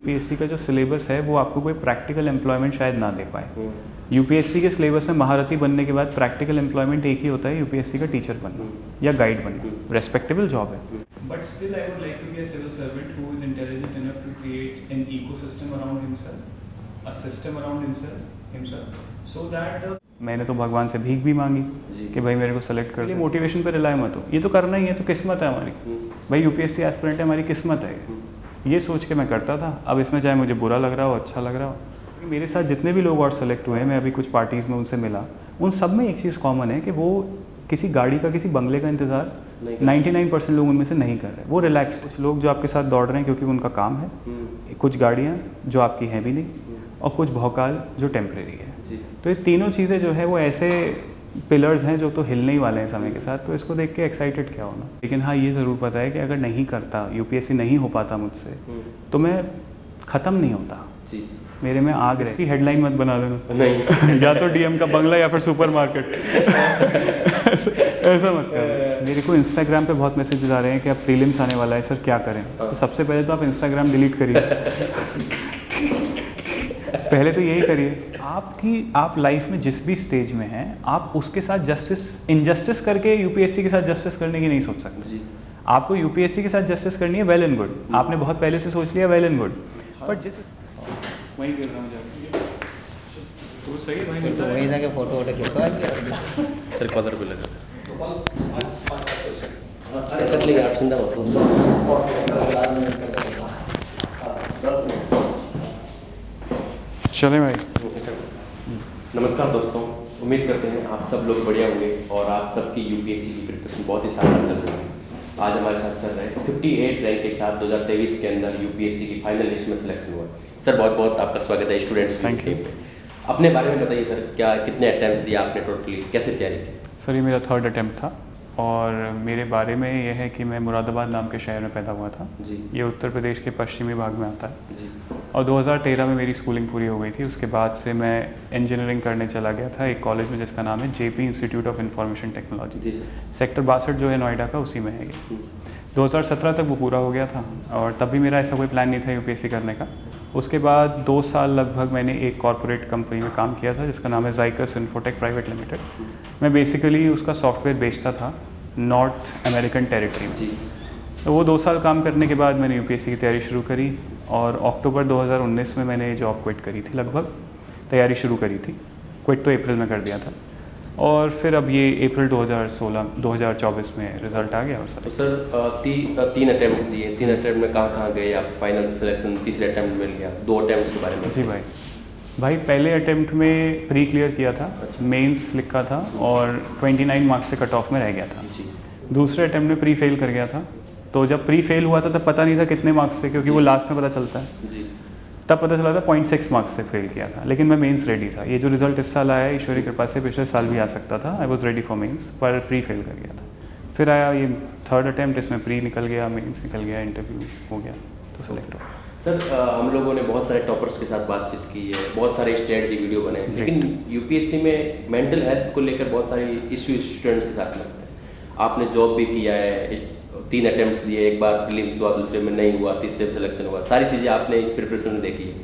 UPSC का जो syllabus है वो आपको कोई प्रैक्टिकल एम्प्लॉयमेंट शायद ना दे पाए। यूपीएससी के सिलेबस में महारथी बनने के बाद प्रैक्टिकल एम्प्लॉयमेंट एक ही होता है, यूपीएससी का टीचर बनना या गाइड बनना। रेस्पेक्टेबल जॉब है, but still I would like to be a civil servant who is intelligent enough to create an ecosystem around himself, a system around himself so that मैंने तो भगवान से भीख भी मांगी कि भाई मेरे को सेलेक्ट कर ले। मोटिवेशन पे रिलाय मत हो, ये तो करना ही है, तो किस्मत है हमारी। भाई यूपीएससी एस्पिरेंट है, हमारी किस्मत है, ये सोच के मैं करता था। अब इसमें चाहे मुझे बुरा लग रहा हो अच्छा लग रहा हो, मेरे साथ जितने भी लोग और सेलेक्ट हुए हैं, मैं अभी कुछ पार्टीज़ में उनसे मिला, उन सब में एक चीज़ कॉमन है कि वो किसी गाड़ी का किसी बंगले का इंतज़ार 99% लोग उनमें से नहीं कर रहे। वो रिलैक्स्ड, कुछ लोग जो आपके साथ दौड़ रहे हैं क्योंकि उनका काम है, कुछ गाड़ियाँ जो आपकी हैं भी नहीं, और कुछ भौकाल जो टेम्प्रेरी है। तो ये तीनों चीज़ें जो है वो ऐसे पिलर्स हैं जो तो हिलने ही वाले हैं समय के साथ। तो इसको देख के एक्साइटेड क्या होना। लेकिन हाँ, ये ज़रूर पता है कि अगर नहीं करता, यूपीएससी नहीं हो पाता मुझसे, तो मैं ख़त्म नहीं होता। मेरे में आग है। इसकी हेडलाइन मत बना देना नहीं या तो डीएम का बंगला या फिर सुपरमार्केट ऐसा मत करो। मेरे को इंस्टाग्राम पे बहुत मैसेजेस आ रहे हैं कि अब प्रीलिम्स आने वाला है सर, क्या करें। तो सबसे पहले तो आप इंस्टाग्राम डिलीट करिए पहले तो यही करिए। आप लाइफ में जिस भी स्टेज में हैं, आप उसके साथ इनजस्टिस करके यूपीएससी के साथ जस्टिस करने की नहीं सोच सकते। आपको यूपीएससी के साथ जस्टिस करनी है, वेल एंड गुड। आपने बहुत पहले से सोच लिया, वेल एंड गुड। बट जिस वहीं गिर रहा हूँ जाके, तो सही है भाई, तो वहीं जाके फोटो खिंचवा सर कॉलर पे लगा चले भाई। नमस्कार दोस्तों, उम्मीद करते हैं आप सब लोग बढ़िया होंगे और आप सबकी यूपीएससी की प्रिपरेशन बहुत ही शानदार चल रही है। आज हमारे साथ चल रहे हैं 58 रैंक के साथ 2023 के अंदर यूपीएससी की फाइनल लिस्ट में सिलेक्शन हुआ। सर बहुत बहुत आपका स्वागत है स्टूडेंट्स थैंक यू। अपने बारे में बताइए सर, क्या कितने अटेम्प्ट्स दिए आपने टोटली, कैसे तैयारी की? सर ये मेरा 3rd अटैम्प्ट था और मेरे बारे में ये है कि मैं मुरादाबाद नाम के शहर में पैदा हुआ था जी। ये उत्तर प्रदेश के पश्चिमी भाग में आता है जी। और 2013 में मेरी स्कूलिंग पूरी हो गई थी। उसके बाद से मैं इंजीनियरिंग करने चला गया था एक कॉलेज में जिसका नाम है JP institute of information technology. जी सर। सेक्टर 62 जो है नोएडा का, उसी में है ये। 2017 तक वो पूरा हो गया था और तब भी मेरा ऐसा कोई प्लान नहीं था यूपीएससी करने का। उसके बाद 2 साल लगभग मैंने एक कॉर्पोरेट कंपनी में काम किया था जिसका नाम है ज़ाइकस इन्फोटेक प्राइवेट लिमिटेड। मैं बेसिकली उसका सॉफ्टवेयर बेचता था नॉर्थ अमेरिकन टेरिटरी में। तो वो 2 साल काम करने के बाद मैंने यूपीएससी की तैयारी शुरू करी और अक्टूबर 2019 में मैंने जॉब क्विट करी थी। लगभग तैयारी शुरू करी थी, क्विट तो अप्रैल में कर दिया था और फिर अब ये अप्रैल 2024 में रिजल्ट आ गया। और सर तो सर 3 अटेम्प्ट्स दिए, 3 अटेम्प्ट में कहाँ गए आप? फाइनल सिलेक्शन तीसरे अटेम्प्ट में मिल गया। 2 अटेम्प्ट्स के बारे में जी भाई पहले अटेम्प्ट में प्री क्लियर किया था। अच्छा। मेंस लिखा था और 29 मार्क्स से कट ऑफ में रह गया था। जी। दूसरे अटेम्प्ट में प्री फेल कर गया था। तो जब प्री फेल हुआ था तब पता नहीं था कितने मार्क्स से, क्योंकि वो लास्ट में पता चलता है। जी। तब पता चला था 0.6 मार्क्स से फेल किया था, लेकिन मैं मेंस रेडी था। ये जो रिजल्ट इस साल आया है ईश्वरी कृपा से पिछले साल भी आ सकता था। I was ready for mains, पर प्री फेल कर गया था। फिर आया ये 3rd अटेम्प्ट, इसमें प्री निकल गया, मेंस निकल गया, इंटरव्यू हो गया तो सेलेक्ट हो। सर हम लोगों ने बहुत सारे टॉपर्स के साथ बातचीत की है, बहुत सारे स्ट्रेटजी वीडियो बनाए, लेकिन यूपीएससी में मेंटल हेल्थ को लेकर बहुत सारी इश्यू स्टूडेंट्स के साथ लगते हैं। आपने जॉब भी किया है, 3 अटेम्प्ट्स दिए, एक बार प्रीलिम्स हुआ, दूसरे में नहीं हुआ, तीसरे में सिलेक्शन हुआ, सारी चीज़ें आपने इस प्रिपरेशन में देखी है।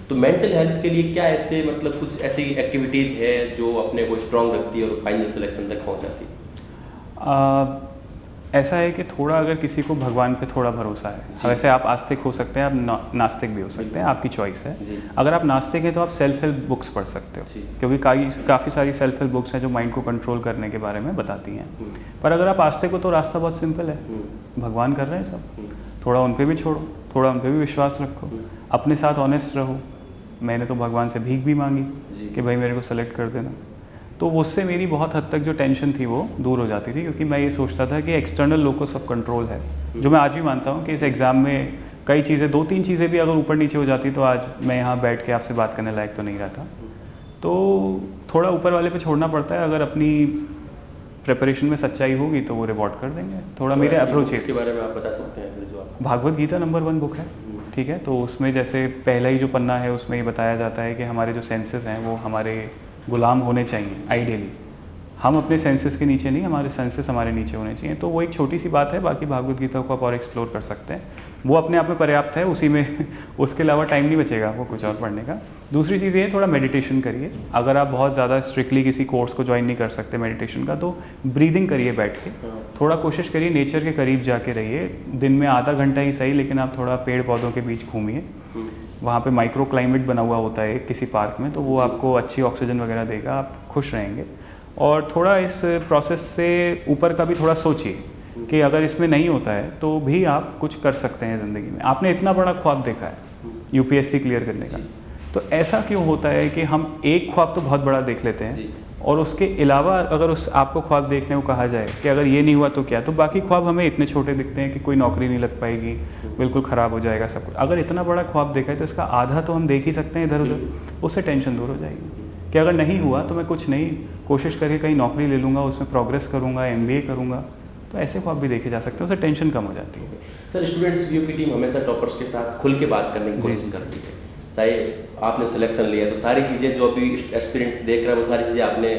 तो मेंटल हेल्थ के लिए क्या ऐसे मतलब कुछ ऐसी एक्टिविटीज़ है जो अपने को स्ट्रॉन्ग रखती है और फाइनल सिलेक्शन तक पहुँच जाती है? ऐसा है कि थोड़ा अगर किसी को भगवान पे थोड़ा भरोसा है, वैसे आप आस्तिक हो सकते हैं, आप नास्तिक भी हो सकते हैं, आपकी चॉइस है। अगर आप नास्तिक हैं तो आप सेल्फ हेल्प बुक्स पढ़ सकते हो, क्योंकि काफ़ी सारी सेल्फ हेल्प बुक्स हैं जो माइंड को कंट्रोल करने के बारे में बताती हैं। पर अगर आप आस्तिक हो तो रास्ता बहुत सिंपल है, भगवान कर रहे हैं सब, थोड़ा उन पर भी छोड़ो, थोड़ा उन पर भी विश्वास रखो, अपने साथ ऑनेस्ट रहो। मैंने तो भगवान से भीख भी मांगी कि भाई मेरे को सेलेक्ट कर देना। तो उससे मेरी बहुत हद तक जो टेंशन थी वो दूर हो जाती थी, क्योंकि मैं ये सोचता था कि एक्सटर्नल लोकस ऑफ कंट्रोल है, जो मैं आज भी मानता हूँ कि इस एग्ज़ाम में कई चीज़ें, 2-3 चीज़ें भी अगर ऊपर नीचे हो जाती तो आज मैं यहाँ बैठ के आपसे बात करने लायक तो नहीं रहता। तो थोड़ा ऊपर वाले पे छोड़ना पड़ता है। अगर अपनी प्रिपरेशन में सच्चाई होगी तो वो रिवॉर्ड कर देंगे। थोड़ा मेरे अप्रोच है। इसके बारे में आप बता सकते हैं? जो भागवत गीता नंबर 1 बुक है, ठीक है। तो उसमें जैसे पहला ही जो पन्ना है उसमें ये बताया जाता है कि हमारे जो सेंसेस हैं वो हमारे गुलाम होने चाहिए आइडियली। हम अपने सेंसेस के नीचे नहीं, हमारे सेंसेस हमारे नीचे होने चाहिए। तो वो एक छोटी सी बात है, बाकी भागवत गीता को आप और एक्सप्लोर कर सकते हैं, वो अपने आप में पर्याप्त है, उसी में उसके अलावा टाइम नहीं बचेगा आपको कुछ और पढ़ने का। दूसरी चीज़ ये है, थोड़ा मेडिटेशन करिए। अगर आप बहुत ज़्यादा स्ट्रिक्टली किसी कोर्स को ज्वाइन नहीं कर सकते मेडिटेशन का, तो ब्रीदिंग करिए बैठ के, थोड़ा कोशिश करिए नेचर के करीब जाके रहिए। दिन में आधा घंटा ही सही, लेकिन आप थोड़ा पेड़ पौधों के बीच घूमिए। वहाँ पे माइक्रो क्लाइमेट बना हुआ होता है किसी पार्क में, तो वो आपको अच्छी ऑक्सीजन वगैरह देगा, आप खुश रहेंगे। और थोड़ा इस प्रोसेस से ऊपर का भी थोड़ा सोचिए कि अगर इसमें नहीं होता है तो भी आप कुछ कर सकते हैं ज़िंदगी में। आपने इतना बड़ा ख्वाब देखा है यूपीएससी क्लियर करने का, तो ऐसा क्यों होता है कि हम एक ख्वाब तो बहुत बड़ा देख लेते हैं और उसके अलावा अगर उस आपको ख्वाब देखने को कहा जाए कि अगर ये नहीं हुआ तो क्या, तो बाकी ख्वाब हमें इतने छोटे दिखते हैं कि कोई नौकरी नहीं लग पाएगी, बिल्कुल ख़राब हो जाएगा सब कुछ। अगर इतना बड़ा ख्वाब देखा है तो इसका आधा तो हम देख ही सकते हैं इधर उधर, उससे टेंशन दूर हो जाएगी कि अगर नहीं हुआ तो मैं कुछ नहीं कोशिश करके कहीं नौकरी ले लूँगा, उसमें प्रोग्रेस करूँगा, MBA करूँगा। तो ऐसे ख्वाब भी देखे जा सकते हैं, उससे टेंशन कम हो जाती है। सर, स्टूडेंट्स व्यू की टीम हमेशा टॉपर्स के साथ खुल के बात करने की कोशिश करती है। चाहे आपने सिलेक्शन लिया तो सारी चीज़ें जो भी एस्पिरेंट देख रहा है वो सारी चीज़ें आपने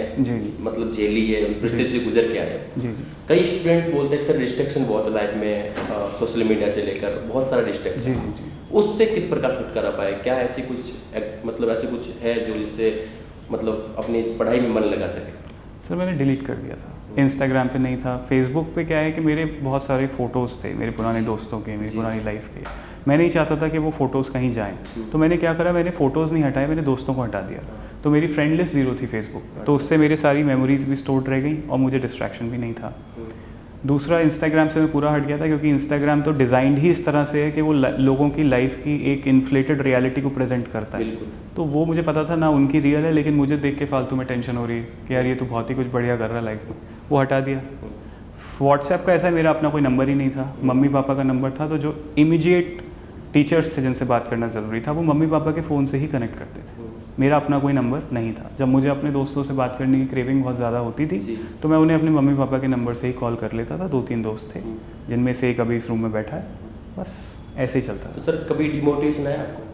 मतलब झेली है, परिस्थिति से गुजर के आए हैं। कई स्टूडेंट बोलते हैं कि सर डिस्ट्रैक्शन बहुत है लाइफ में, सोशल मीडिया से लेकर बहुत सारा डिस्ट्रैक्शन, उससे किस प्रकार छुटकारा पाए? क्या ऐसी कुछ मतलब ऐसे कुछ है जो जिससे मतलब अपनी पढ़ाई में मन लगा सके? सर मैंने डिलीट कर दिया था, इंस्टाग्राम पे नहीं था। फेसबुक पे क्या है कि मेरे बहुत सारे फ़ोटोज़ थे मेरे पुराने दोस्तों के, मेरी पुरानी लाइफ के। मैं नहीं चाहता था कि वो फ़ोटोज़ कहीं जाएं, तो मैंने क्या करा, मैंने फ़ोटोज़ नहीं हटाए, मैंने दोस्तों को हटा दिया। तो मेरी फ्रेंड लिस्ट 0 थी फेसबुक पर, तो उससे मेरी सारी मेमोरीज भी स्टोर्ड रह गई और मुझे डिस्ट्रैक्शन भी नहीं था। दूसरा, इंस्टाग्राम से मैं पूरा हट गया था, क्योंकि इंस्टाग्राम तो डिज़ाइंड ही इस तरह से है कि वो लोगों की लाइफ की एक इन्फ्लेटेड रियलिटी को प्रेजेंट करता है। तो वो मुझे पता था ना उनकी रियल है, लेकिन मुझे देख के फालतू में टेंशन हो रही है कि यार ये तो बहुत ही कुछ बढ़िया कर रहा है लाइफ में, वो हटा दिया। व्हाट्सएप का ऐसा है, मेरा अपना कोई नंबर ही नहीं था, मम्मी पापा का नंबर था। तो जो इमीडिएट टीचर्स थे जिनसे बात करना ज़रूरी था, वो मम्मी पापा के फ़ोन से ही कनेक्ट करते थे, मेरा अपना कोई नंबर नहीं था। जब मुझे अपने दोस्तों से बात करने की क्रेविंग बहुत ज़्यादा होती थी, तो मैं उन्हें अपने मम्मी पापा के नंबर से ही कॉल कर लेता था। 2-3 दोस्त थे, जिनमें से एक अभी इस रूम में बैठा है, बस ऐसे ही चलता था। तो सर कभी डिमोटिवेशन आया आपको?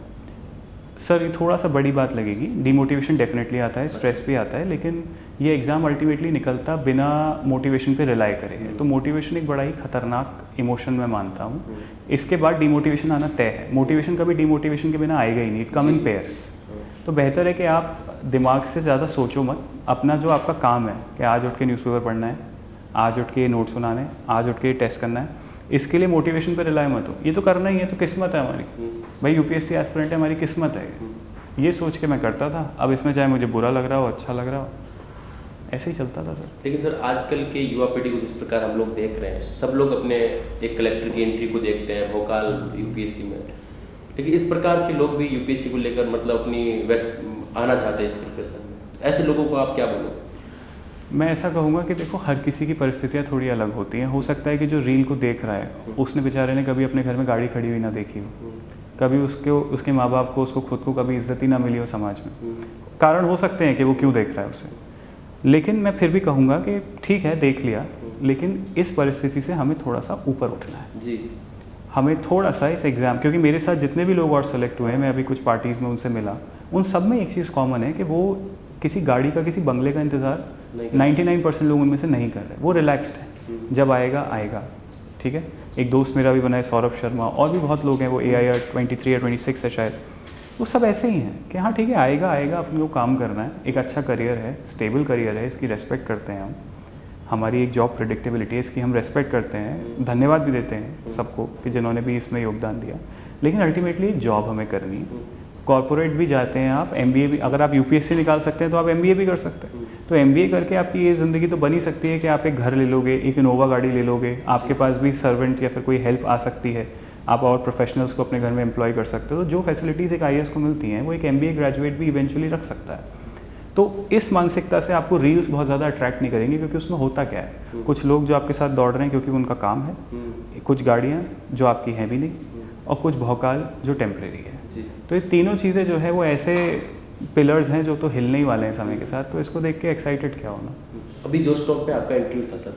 सर ये थोड़ा सा बड़ी बात लगेगी, डिमोटिवेशन डेफिनेटली आता है, स्ट्रेस भी आता है, लेकिन ये एग्ज़ाम अल्टीमेटली निकलता बिना मोटिवेशन पे रिलाई करे है। तो मोटिवेशन एक बड़ा ही खतरनाक इमोशन मैं मानता हूँ। इसके बाद डिमोटिवेशन आना तय है। मोटिवेशन कभी डिमोटिवेशन के बिना आएगा ही नहीं, इट कम इन पेयर्स। तो बेहतर है कि आप दिमाग से ज़्यादा सोचो मत, अपना जो आपका काम है कि आज उठ के न्यूज़पेपर पढ़ना है, आज उठ के नोट्स बनाने, आज उठ के टेस्ट करना है, इसके लिए मोटिवेशन पर रिलाई मत हो। ये तो करना ही है, तो किस्मत है हमारी, भाई यूपीएससी एस्पिरेंट है, हमारी किस्मत है, ये सोच के मैं करता था। अब इसमें चाहे मुझे बुरा लग रहा हो, अच्छा लग रहा हो, ऐसे ही चलता था सर। लेकिन सर आजकल के युवा पीढ़ी को जिस प्रकार हम लोग देख रहे हैं, सब लोग अपने एक कलेक्टर की एंट्री को देखते हैं, भोकाल यूपीएससी में, लेकिन इस प्रकार के लोग भी यूपीएससी को लेकर मतलब अपनी आना चाहते हैं इस प्रिपरेशन में। ऐसे लोगों को आप क्या बोलोगे? मैं ऐसा कहूँगा कि देखो, हर किसी की परिस्थितियाँ थोड़ी अलग होती हैं। हो सकता है कि जो रील को देख रहा है, उसने बेचारे ने कभी अपने घर में गाड़ी खड़ी हुई ना देखी हो, कभी उसके माँ बाप को, उसको खुद को कभी इज्जत ही ना मिली हो समाज में। कारण हो सकते हैं कि वो क्यों देख रहा है उसे, लेकिन मैं फिर भी कहूँगा कि ठीक है देख लिया, लेकिन इस परिस्थिति से हमें थोड़ा सा ऊपर उठना है जी। हमें थोड़ा सा इस एग्ज़ाम, क्योंकि मेरे साथ जितने भी लोग और सेलेक्ट हुए हैं, मैं अभी कुछ पार्टीज़ में उनसे मिला, उन सब में एक चीज़ कॉमन है कि वो किसी गाड़ी का, किसी बंगले का इंतज़ार 99% लोग उनमें से नहीं कर रहे, वो रिलैक्स्ड है, जब आएगा आएगा। ठीक है, एक दोस्त मेरा भी बना है सौरभ शर्मा, और भी बहुत लोग हैं, वो AIR 23 या 26 है शायद, वो सब ऐसे ही हैं कि हाँ ठीक है आएगा आएगा, अपने को काम करना है, एक अच्छा करियर है, स्टेबल करियर है, इसकी रेस्पेक्ट करते हैं हम, हमारी एक जॉब प्रेडिक्टेबिलिटी है, इसकी हम रेस्पेक्ट करते हैं, धन्यवाद भी देते हैं सबको कि जिन्होंने भी इसमें योगदान दिया, लेकिन अल्टीमेटली एक जॉब हमें करनी है। कॉर्पोरेट भी जाते हैं आप, MBA भी, अगर आप UPSC निकाल सकते हैं तो आप MBA भी कर सकते हैं। तो MBA करके आपकी ये ज़िंदगी तो बनी सकती है कि आप एक घर ले लोगे, एक इनोवा गाड़ी ले लोगे, आपके पास भी सर्वेंट या फिर कोई हेल्प आ सकती है, आप और प्रोफेशनल्स को अपने घर में एम्प्लॉय कर सकते हो। तो जो फैसिलिटीज़ एक IAS को मिलती हैं, वो एक MBA ग्रेजुएट भी इवेंचुअली रख सकता है। तो इस मानसिकता से आपको रील्स बहुत ज़्यादा अट्रैक्ट नहीं करेंगे, क्योंकि उसमें होता क्या है, कुछ लोग जो आपके साथ दौड़ रहे हैं क्योंकि उनका काम है, कुछ गाड़ियाँ जो आपकी हैं भी नहीं, और कुछ भौकाल जो टेम्परेरी है। तो ये तीनों चीज़ें जो है वो ऐसे पिलर्स हैं जो तो हिलने ही वाले हैं समय के साथ। तो इसको देख के एक्साइटेड क्या होना। अभी जो स्टॉक पे आपका इंटरव्यू था सर,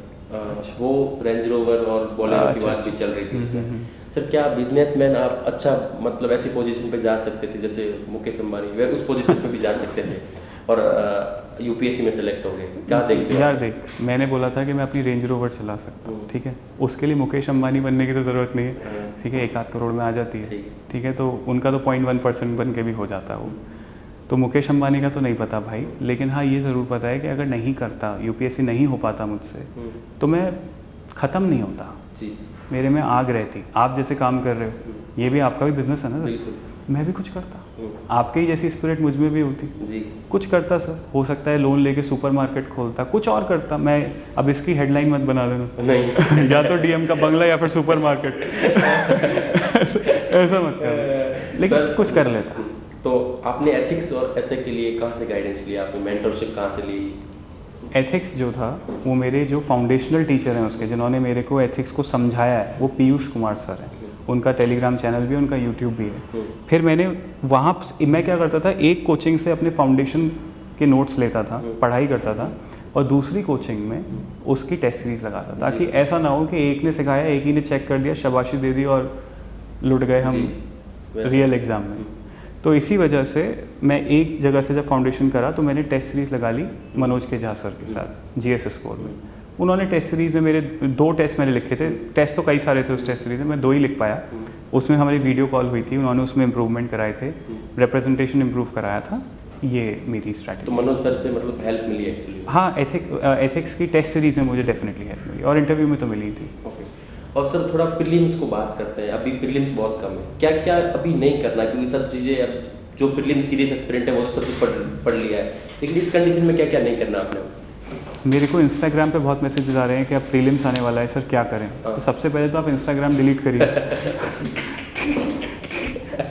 वो रेंज रोवर और बोलेरो की बात भी चल रही थी उसमें, सर क्या बिजनेसमैन आप अच्छा मतलब ऐसी पोजीशन पे जा सकते थे जैसे मुकेश अंबानी, वे उस पोजीशन पे भी जा सकते थे और यूपीएससी में सेलेक्ट हो गए, क्या देखते हो? यार देख, मैंने बोला था कि मैं अपनी रेंज रोवर चला सकता हूँ, ठीक है। उसके लिए मुकेश अंबानी बनने की तो ज़रूरत नहीं है, ठीक है। 1-8 करोड़ में आ जाती है, ठीक है। तो उनका तो 0.1% बन के भी हो जाता है वो। तो मुकेश अंबानी का तो नहीं पता भाई, लेकिन हाँ ये ज़रूर पता है कि अगर नहीं करता, यूपीएससी नहीं हो पाता मुझसे, तो मैं ख़त्म नहीं होता जी, मेरे में आग रहती। आप जैसे काम कर रहे हो, ये भी आपका भी बिजनेस है ना सर, बिल्कुल। मैं भी कुछ करता, आपके ही जैसी स्पिरिट मुझ में भी होती, जी, कुछ करता सर। हो सकता है लोन लेके सुपरमार्केट खोलता, कुछ और करता मैं। अब इसकी हेडलाइन मत बना देना नहीं या तो डीएम का बंगला या फिर सुपरमार्केट ऐसा मत कर, लेकिन सर, कुछ कर लेता। तो आपने एथिक्स और ऐसे के लिए कहाँ से गाइडेंस लिया, आपने मेंटरशिप कहाँ से ली? एथिक्स जो था वो मेरे जो फाउंडेशनल टीचर हैं उसके, जिन्होंने मेरे को एथिक्स को समझाया है, वो पीयूष कुमार सर हैं। उनका टेलीग्राम चैनल भी है, उनका यूट्यूब भी है। फिर मैंने वहाँ मैं क्या करता था, एक कोचिंग से अपने फाउंडेशन के नोट्स लेता था, पढ़ाई करता था, और दूसरी कोचिंग में उसकी टेस्ट सीरीज लगाता, ताकि ऐसा ना हो कि एक ने सिखाया, एक ही ने चेक कर दिया, शाबाशी दे दी और लुट गए हम रियल एग्ज़ाम में। तो इसी वजह से मैं एक जगह से जब फाउंडेशन करा तो मैंने टेस्ट सीरीज़ लगा ली मनोज के झा सर के साथ जीएस स्कोर में। उन्होंने टेस्ट सीरीज़ में मेरे 2 टेस्ट मैंने लिखे थे, टेस्ट तो कई सारे थे उस टेस्ट सीरीज़ में, मैं 2 ही लिख पाया। उसमें हमारी वीडियो कॉल हुई थी, उन्होंने उसमें इम्प्रूवमेंट कराए थे, रिप्रेजेंटेशन इम्प्रूव कराया था। ये मेरी स्ट्रैटेजी। तो मनोज सर से मतलब हेल्प मिली एक्चुअली? हाँ, एथिक्स की टेस्ट सीरीज़ में मुझे डेफिनेटली हेल्प मिली, और इंटरव्यू में तो मिली थी। ओके। और सर थोड़ा प्रीलिम्स को बात करते हैं, अभी प्रीलिम्स बहुत कम है, क्या क्या अभी नहीं करना, क्योंकि सब चीज़ें अब जो प्रीलिम्स सीरियस एस्पिरेंट है वो तो सब कुछ पढ़ लिया है, लेकिन इस कंडीशन में क्या क्या नहीं करना आपने? मेरे को इंस्टाग्राम पे बहुत मैसेजेस आ रहे हैं कि अब प्रीलिम्स आने वाला है सर, क्या करें? तो सबसे पहले तो आप इंस्टाग्राम डिलीट करिए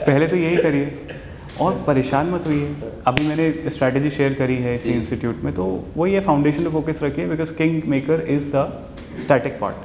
पहले तो यही करिए, और परेशान मत होइए। अभी मैंने स्ट्रैटेजी शेयर करी है इसी इंस्टीट्यूट में, तो वही है, फाउंडेशन पे फोकस रखिए, because king maker is the static part.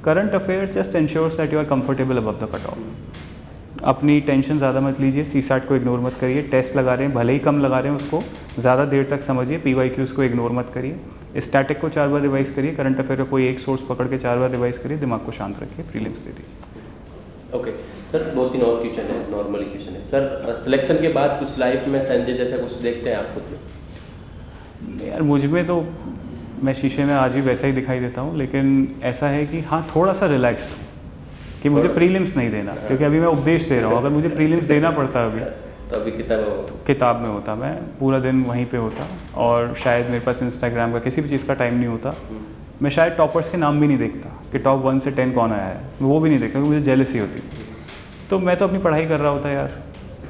Current affairs just insures that you are comfortable above the cut off. अपनी टेंशन ज़्यादा मत लीजिए, सीसैट को इग्नोर मत करिए, टेस्ट लगा रहे हैं भले ही कम लगा रहे हैं उसको ज़्यादा देर तक समझिए, PYQs को इग्नोर मत करिए, स्टैटिक को 4 बार रिवाइज करिए, करंट अफेयर का कोई एक सोर्स पकड़ के 4 बार रिवाइज करिए, दिमाग को शांत रखिए, प्रीलिम्स दे दीजिए। ओके सर, 2-3 और क्वेश्चन है, नॉर्मली क्वेश्चन है सर। सिलेक्शन के बाद कुछ लाइफ में संजय जैसा कुछ देखते हैं आप खुद में? यार मुझ में तो, मैं शीशे में आज भी वैसा ही दिखाई देता हूँ, लेकिन ऐसा है कि हाँ थोड़ा सा रिलैक्स्ड हूँ कि मुझे प्रीलिम्स नहीं देना, क्योंकि अभी मैं उपदेश दे रहा हूँ। अगर मुझे प्रीलिम्स देना पड़ता अभी तो अभी किताब में होता, मैं पूरा दिन वहीं पे होता, और शायद मेरे पास इंस्टाग्राम का किसी भी चीज़ का टाइम नहीं होता। मैं शायद टॉपर्स के नाम भी नहीं देखता कि टॉप 1 से 10 कौन आया है, वो भी नहीं देखता, क्योंकि मुझे जेलसी होती। तो मैं तो अपनी पढ़ाई कर रहा होता यार,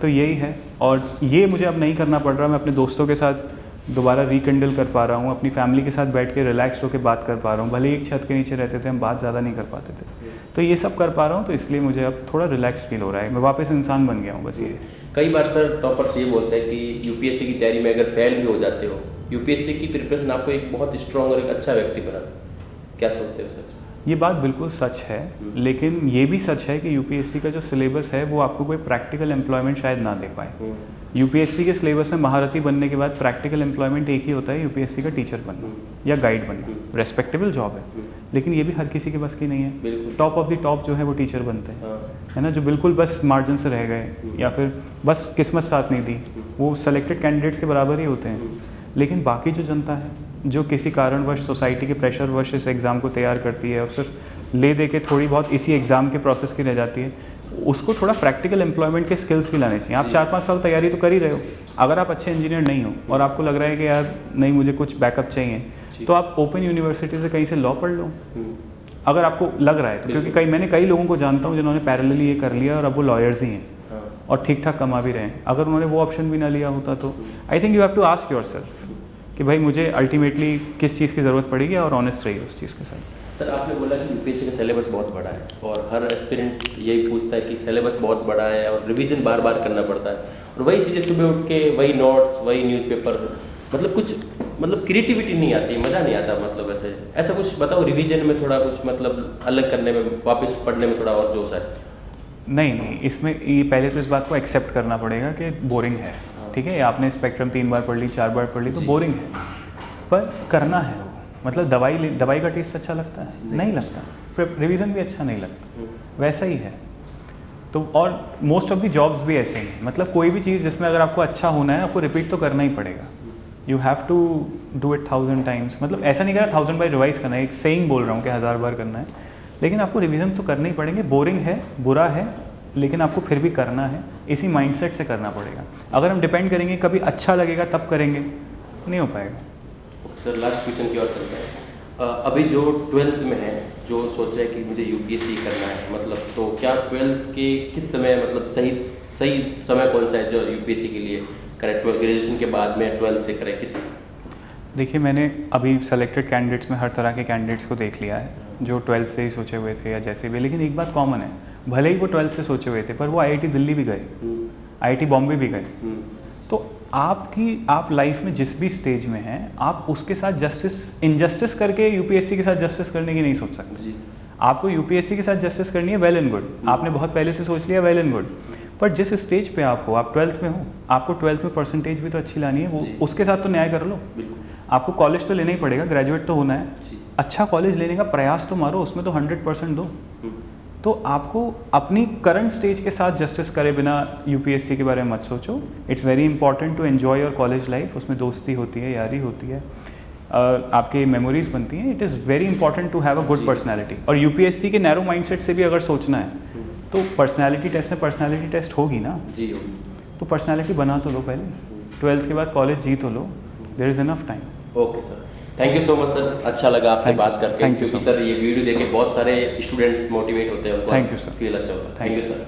तो यही है। और ये मुझे अब नहीं करना पड़ रहा, मैं अपने दोस्तों के साथ दोबारा रिकंडल कर पा रहा हूँ, अपनी फैमिली के साथ बैठ के रिलैक्स होकर बात कर पा रहा हूँ। भले एक छत के नीचे रहते थे हम, बात ज़्यादा नहीं कर पाते थे, तो ये सब कर पा रहा हूँ, तो इसलिए मुझे अब थोड़ा रिलैक्स फील हो रहा है, मैं वापस इंसान बन गया हूँ, बस ये। कई बार सर टॉपर्स ये बोलते हैं कि यूपीएससी की तैयारी में अगर फेल भी हो जाते हो, यूपीएससी की प्रिपरेशन आपको एक बहुत स्ट्रॉन्ग और एक अच्छा व्यक्ति बनाता है, क्या सोचते हो सर? ये बात बिल्कुल सच है, लेकिन ये भी सच है कि यूपीएससी का जो सिलेबस है वो आपको कोई प्रैक्टिकल एम्प्लॉयमेंट शायद ना दे पाए। यूपीएससी के सिलेबस में महारथी बनने के बाद प्रैक्टिकल एम्प्लॉयमेंट एक ही होता है, यूपीएससी का टीचर बनना या गाइड बनना। रेस्पेक्टेबल जॉब है, लेकिन ये भी हर किसी के बस की नहीं है। टॉप ऑफ द टॉप जो है वो टीचर बनते हैं, है ना, जो बिल्कुल बस मार्जिन से रह गए या फिर बस किस्मत साथ नहीं दी, वो सेलेक्टेड कैंडिडेट्स के बराबर ही होते हैं। लेकिन बाकी जो जनता है, जो किसी कारणवश सोसाइटी के प्रेशरवश इस एग्ज़ाम को तैयार करती है और सिर्फ ले दे के थोड़ी बहुत इसी एग्ज़ाम के प्रोसेस की रह जाती है, उसको थोड़ा प्रैक्टिकल एम्प्लॉयमेंट के स्किल्स भी लाने चाहिए। आप 4-5 साल तैयारी तो कर ही रहे हो, अगर आप अच्छे इंजीनियर नहीं हो और आपको लग रहा है कि यार नहीं मुझे कुछ बैकअप चाहिए, तो आप ओपन यूनिवर्सिटी से कहीं से लॉ पढ़ लो, अगर आपको लग रहा है तो। क्योंकि मैंने कई लोगों को जानता हूँ जिन्होंने पैरेलली ये कर लिया और अब वो लॉयर्स ही हैं और ठीक ठाक कमा भी रहे हैं। अगर उन्होंने वो ऑप्शन भी ना लिया होता तो I think you have to ask yourself कि भाई मुझे अल्टीमेटली किस चीज़ की ज़रूरत पड़ेगी और ऑनेस्ट रहिए उस चीज़ के साथ। सर आपने बोला कि यूपीएससी का सिलेबस बहुत बड़ा है और हर एस्पिरेंट यही पूछता है कि सिलेबस बहुत बड़ा है और रिवीजन बार बार करना पड़ता है, और वही चीज़ें सुबह उठ के वही नोट्स वही न्यूज़पेपर, मतलब कुछ क्रिएटिविटी नहीं आती, मज़ा नहीं आता। मतलब ऐसा कुछ बताओ रिवीजन में थोड़ा कुछ मतलब अलग करने में, वापस पढ़ने में थोड़ा और जोश है। नहीं, इसमें ये पहले तो इस बात को एक्सेप्ट करना पड़ेगा कि बोरिंग है, ठीक है। आपने स्पेक्ट्रम 3 बार पढ़ ली, 4 बार पढ़ ली तो बोरिंग है, पर करना है। मतलब दवाई का टेस्ट अच्छा लगता है? नहीं लगता। रिवीजन भी अच्छा नहीं लगता, वैसा ही है। तो और मोस्ट ऑफ दी जॉब्स भी ऐसे ही हैं, मतलब कोई भी चीज़ जिसमें अगर आपको अच्छा होना है आपको रिपीट तो करना ही पड़ेगा। You have to do it 1000 times, मतलब ऐसा नहीं करना 1000 बार रिवाइज करना है, एक सेइंग बोल रहा हूँ कि 1000 बार करना है, लेकिन आपको रिवीजन तो करने ही पड़ेंगे। बोरिंग है, बुरा है, लेकिन आपको फिर भी करना है, इसी माइंडसेट से करना पड़ेगा। अगर हम डिपेंड करेंगे कभी अच्छा लगेगा तब करेंगे, नहीं हो पाएगा। सर लास्ट क्वेश्चन की ओर चलते हैं। अभी जो 12th में है, जो सोच रहे हैं कि मुझे यूपीएससी करना है, मतलब तो क्या 12th के किस समय, मतलब सही समय कौन सा है जो यूपीएससी के लिए करें? 12 ग्रेजुएशन के बाद में 12th से करें, किस? देखिए, मैंने अभी सेलेक्टेड कैंडिडेट्स में हर तरह के कैंडिडेट्स को देख लिया है जो 12th से ही सोचे हुए थे या जैसे भी, लेकिन एक बात कॉमन है, भले ही वो 12th से सोचे हुए थे पर वो आईआईटी दिल्ली भी गए, आईआईटी बॉम्बे भी गए। तो आप लाइफ में जिस भी स्टेज में हैं, आप उसके साथ इनजस्टिस करके यूपीएससी के साथ जस्टिस करने की नहीं सोच सकते जी। आपको यूपीएससी के साथ जस्टिस करनी है, वेल एंड गुड, आपने बहुत पहले से सोच लिया, वेल एंड गुड, पर जिस स्टेज पे आप हो, आप 12th में हो, आपको 12th में परसेंटेज भी तो अच्छी लानी है, वो उसके साथ तो न्याय कर लो। आपको कॉलेज तो लेना ही पड़ेगा, ग्रेजुएट तो होना है, अच्छा कॉलेज लेने का प्रयास तो मारो, उसमें तो 100% दो। तो आपको अपनी करंट स्टेज के साथ जस्टिस करे बिना यूपीएससी के बारे में मत सोचो। It's very important to enjoy your college life, उसमें दोस्ती होती है, यारी होती है, आपकी मेमोरीज बनती हैं। It is very important to have a good personality. और यूपीएससी के नैरो माइंडसेट से भी अगर सोचना है तो पर्सनैलिटी टेस्ट में पर्सनैलिटी टेस्ट होगी ना जी, होगी। तो पर्सनैलिटी बना तो लो पहले, 12th के बाद कॉलेज जी तो लो, there is enough time. Okay sir, thank you so much sir, अच्छा लगा आपसे बात करके। थैंक यू सर, ये वीडियो देख के बहुत सारे स्टूडेंट्स मोटिवेट होते हैं, उनको थैंक यू सर, फील अच्छा होता है। Thank you sir.